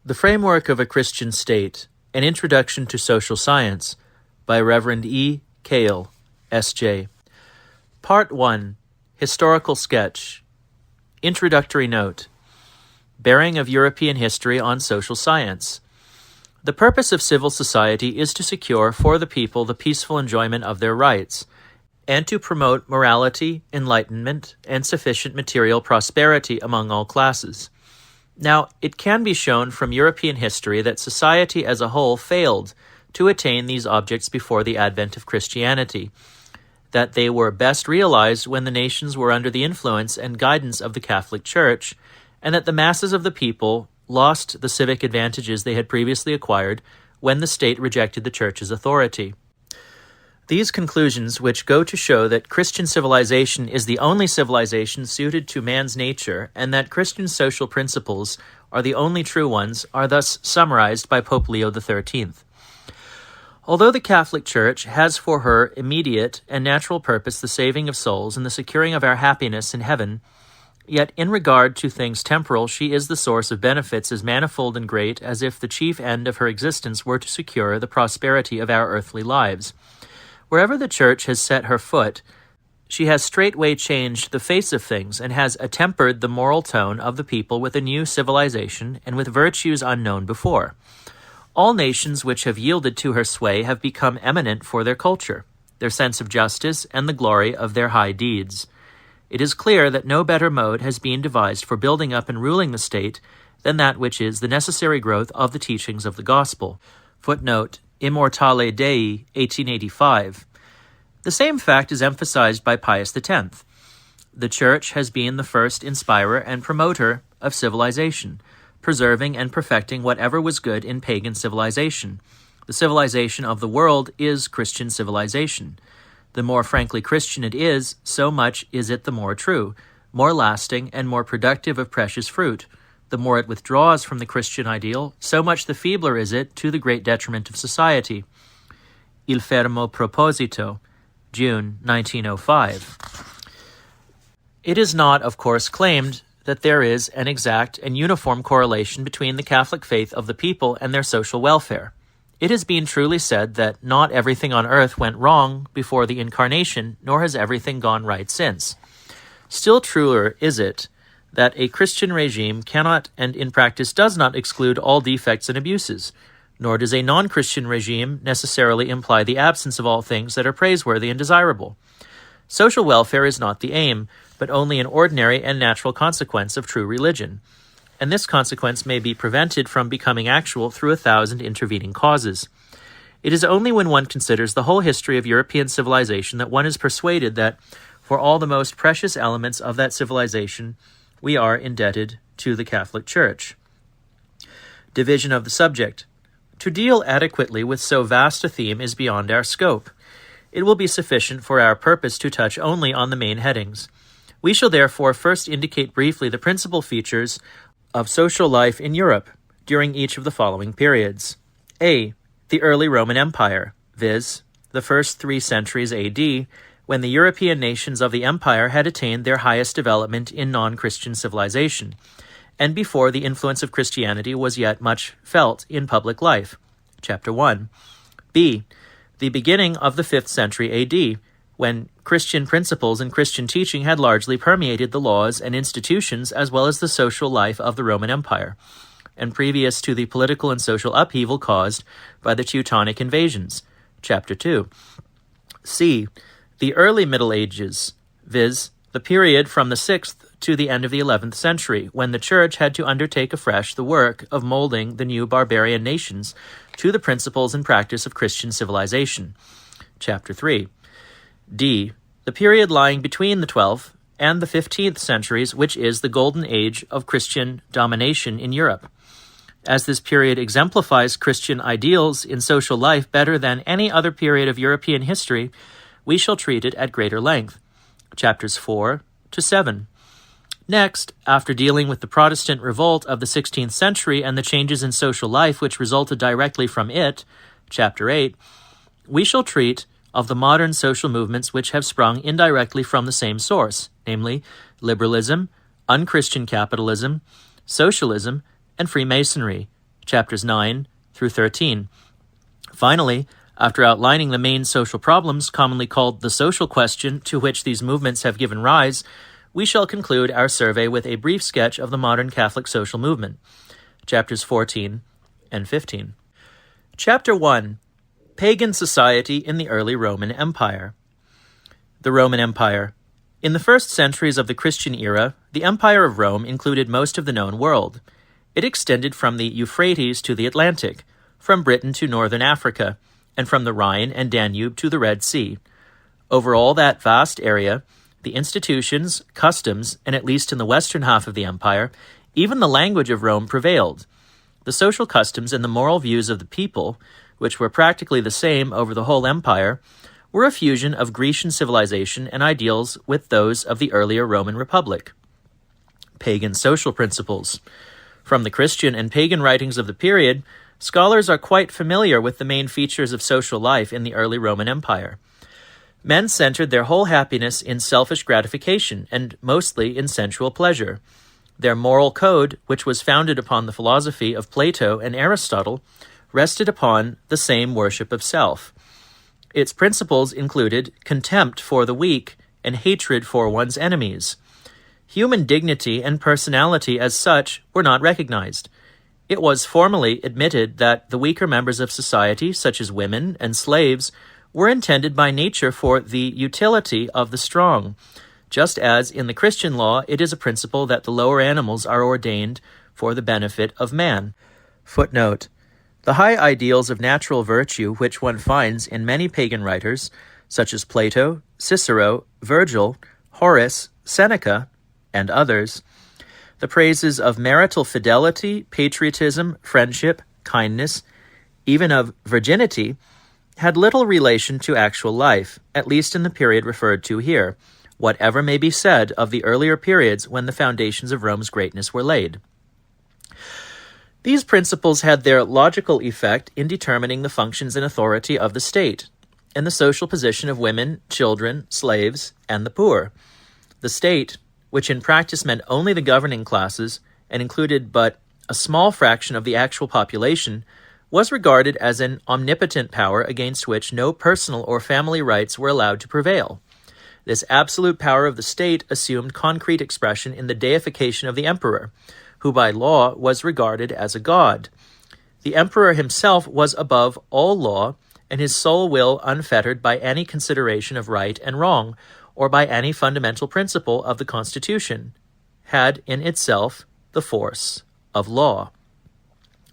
The Framework of a Christian State, An Introduction to Social Science, by Reverend E. Cahill, S.J. Part 1. Historical Sketch. Introductory Note. Bearing of European History on Social Science. The purpose of civil society is to secure for the people the peaceful enjoyment of their rights, and to promote morality, enlightenment, and sufficient material prosperity among all classes. Now, it can be shown from European history that society as a whole failed to attain these objects before the advent of Christianity, that they were best realized when the nations were under the influence and guidance of the Catholic Church, and that the masses of the people lost the civic advantages they had previously acquired when the state rejected the Church's authority. These conclusions, which go to show that Christian civilization is the only civilization suited to man's nature and that Christian social principles are the only true ones, are thus summarized by Pope Leo XIII. Although the Catholic Church has for her immediate and natural purpose the saving of souls and the securing of our happiness in heaven, yet in regard to things temporal she is the source of benefits as manifold and great as if the chief end of her existence were to secure the prosperity of our earthly lives. Wherever the Church has set her foot, she has straightway changed the face of things and has attempered the moral tone of the people with a new civilization and with virtues unknown before. All nations which have yielded to her sway have become eminent for their culture, their sense of justice, and the glory of their high deeds. It is clear that no better mode has been devised for building up and ruling the state than that which is the necessary growth of the teachings of the gospel. Footnote, Immortale Dei, 1885. The same fact is emphasized by Pius X. The Church has been the first inspirer and promoter of civilization, preserving and perfecting whatever was good in pagan civilization. The civilization of the world is Christian civilization. The more frankly Christian it is, so much is it the more true, more lasting, and more productive of precious fruit. The more it withdraws from the Christian ideal, so much the feebler is it to the great detriment of society. Il Fermo Proposito, June 1905. It is not, of course, claimed that there is an exact and uniform correlation between the Catholic faith of the people and their social welfare. It has been truly said that not everything on earth went wrong before the Incarnation, nor has everything gone right since. Still truer is it that a Christian regime cannot and in practice does not exclude all defects and abuses, nor does a non-Christian regime necessarily imply the absence of all things that are praiseworthy and desirable. Social welfare is not the aim, but only an ordinary and natural consequence of true religion, and this consequence may be prevented from becoming actual through 1,000 intervening causes. It is only when one considers the whole history of European civilization that one is persuaded that, for all the most precious elements of that civilization, we are indebted to the Catholic Church. Division of the subject. To deal adequately with so vast a theme is beyond our scope. It will be sufficient for our purpose to touch only on the main headings. We shall therefore first indicate briefly the principal features of social life in Europe during each of the following periods. A. The early Roman Empire, viz., the first 3 centuries A.D., when the European nations of the empire had attained their highest development in non-Christian civilization, and before the influence of Christianity was yet much felt in public life. Chapter 1. B. The beginning of the 5th century A.D., when Christian principles and Christian teaching had largely permeated the laws and institutions as well as the social life of the Roman Empire, and previous to the political and social upheaval caused by the Teutonic invasions. Chapter 2. C. The early Middle Ages, viz., the period from the 6th to the end of the 11th century, when the Church had to undertake afresh the work of molding the new barbarian nations to the principles and practice of Christian civilization. Chapter 3. D. The period lying between the 12th and the 15th centuries, which is the golden age of Christian domination in Europe. As this period exemplifies Christian ideals in social life better than any other period of European history, we shall treat it at greater length. Chapters 4 to 7. Next, after dealing with the Protestant revolt of the 16th century and the changes in social life which resulted directly from it, Chapter 8, we shall treat of the modern social movements which have sprung indirectly from the same source, namely liberalism, unchristian capitalism, socialism, and Freemasonry. chapters 9 through 13. Finally, after outlining the main social problems commonly called the social question to which these movements have given rise, we shall conclude our survey with a brief sketch of the modern Catholic social movement, chapters 14 and 15. Chapter 1. Pagan Society in the Early Roman Empire. The Roman Empire. In the first centuries of the Christian era, the Empire of Rome included most of the known world. It extended from the Euphrates to the Atlantic, from Britain to northern Africa, and from the Rhine and Danube to the Red Sea. Over all that vast area, the institutions, customs, and at least in the western half of the empire, even the language of Rome prevailed. The social customs and the moral views of the people, which were practically the same over the whole empire, were a fusion of Grecian civilization and ideals with those of the earlier Roman Republic. Pagan social principles. From the Christian and pagan writings of the period, scholars are quite familiar with the main features of social life in the early Roman Empire. Men centered their whole happiness in selfish gratification and mostly in sensual pleasure. Their moral code, which was founded upon the philosophy of Plato and Aristotle, rested upon the same worship of self. Its principles included contempt for the weak and hatred for one's enemies. Human dignity and personality as such were not recognized. It was formally admitted that the weaker members of society, such as women and slaves, were intended by nature for the utility of the strong, just as in the Christian law it is a principle that the lower animals are ordained for the benefit of man. Footnote. The high ideals of natural virtue which one finds in many pagan writers, such as Plato, Cicero, Virgil, Horace, Seneca, and others, the praises of marital fidelity, patriotism, friendship, kindness, even of virginity, had little relation to actual life, at least in the period referred to here, whatever may be said of the earlier periods when the foundations of Rome's greatness were laid. These principles had their logical effect in determining the functions and authority of the state, and the social position of women, children, slaves, and the poor. The state, which in practice meant only the governing classes and included but a small fraction of the actual population, was regarded as an omnipotent power against which no personal or family rights were allowed to prevail. This absolute power of the state assumed concrete expression in the deification of the emperor, who by law was regarded as a god. The emperor himself was above all law, and his sole will unfettered by any consideration of right and wrong, or by any fundamental principle of the constitution, had in itself the force of law.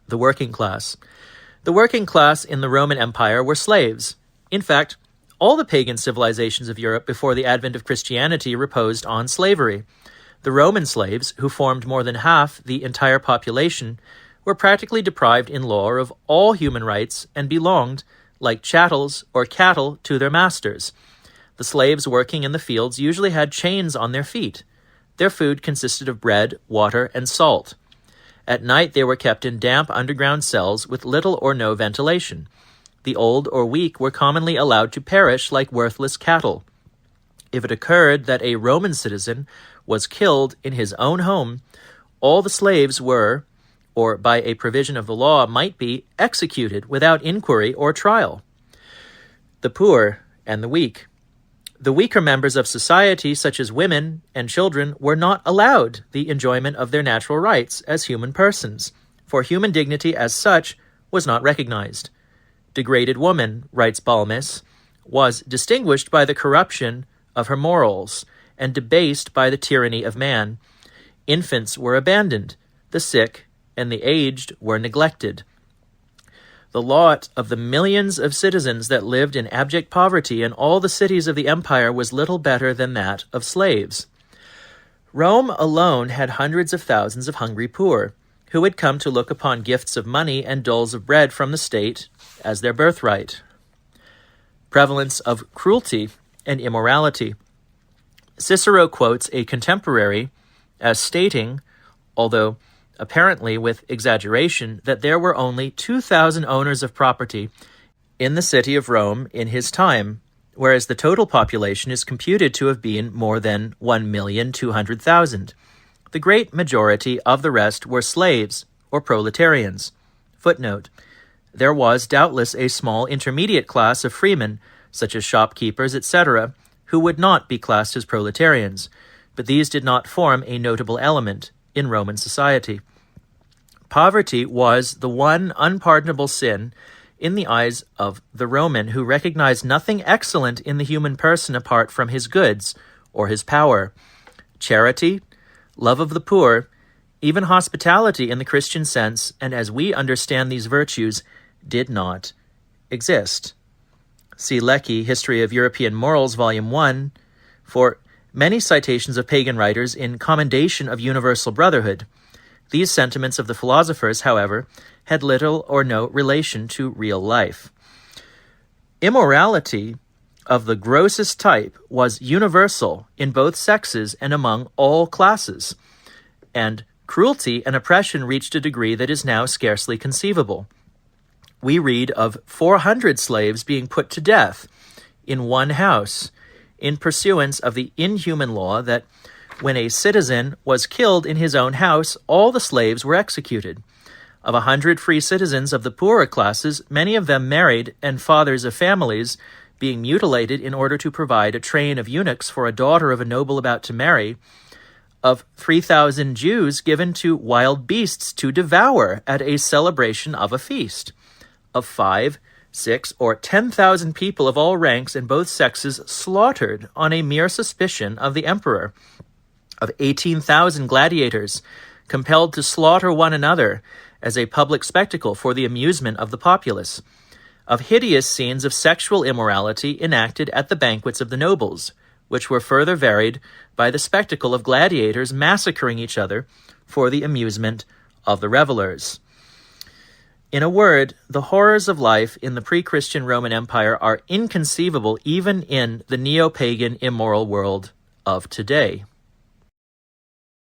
The working class. The working class in the Roman Empire were slaves. In fact, all the pagan civilizations of Europe before the advent of Christianity reposed on slavery. The Roman slaves, who formed more than half the entire population, were practically deprived in law of all human rights and belonged, like chattels or cattle, to their masters. The slaves working in the fields usually had chains on their feet. Their food consisted of bread, water, and salt. At night they were kept in damp underground cells with little or no ventilation. The old or weak were commonly allowed to perish like worthless cattle. If it occurred that a Roman citizen was killed in his own home, all the slaves were, or by a provision of the law might be, executed without inquiry or trial. The poor and the weak. The weaker members of society, such as women and children, were not allowed the enjoyment of their natural rights as human persons, for human dignity as such was not recognized. Degraded woman, writes Balmis, was distinguished by the corruption of her morals, and debased by the tyranny of man. Infants were abandoned, the sick and the aged were neglected. The lot of the millions of citizens that lived in abject poverty in all the cities of the empire was little better than that of slaves. Rome alone had hundreds of thousands of hungry poor, who had come to look upon gifts of money and doles of bread from the state as their birthright. Prevalence of cruelty and immorality. Cicero quotes a contemporary as stating, although apparently with exaggeration, that there were only 2,000 owners of property in the city of Rome in his time, whereas the total population is computed to have been more than 1,200,000. The great majority of the rest were slaves or proletarians. Footnote: there was doubtless a small intermediate class of freemen, such as shopkeepers, etc., who would not be classed as proletarians, but these did not form a notable element in Roman society. Poverty was the one unpardonable sin in the eyes of the Roman, who recognized nothing excellent in the human person apart from his goods or his power. Charity, love of the poor, even hospitality in the Christian sense, and as we understand these virtues, did not exist. See Lecky, History of European Morals, Volume 1, for many citations of pagan writers in commendation of universal brotherhood. These sentiments of the philosophers, however, had little or no relation to real life. Immorality of the grossest type was universal in both sexes and among all classes, and cruelty and oppression reached a degree that is now scarcely conceivable. We read of 400 slaves being put to death in one house in pursuance of the inhuman law that when a citizen was killed in his own house, all the slaves were executed. Of 100 free citizens of the poorer classes, many of them married and fathers of families, being mutilated in order to provide a train of eunuchs for a daughter of a noble about to marry. Of 3,000 Jews given to wild beasts to devour at a celebration of a feast. Of 5, 6, or 10,000 people of all ranks and both sexes slaughtered on a mere suspicion of the emperor. Of 18,000 gladiators compelled to slaughter one another as a public spectacle for the amusement of the populace. Of hideous scenes of sexual immorality enacted at the banquets of the nobles, which were further varied by the spectacle of gladiators massacring each other for the amusement of the revelers. In a word, the horrors of life in the pre-Christian Roman Empire are inconceivable even in the neo-pagan immoral world of today.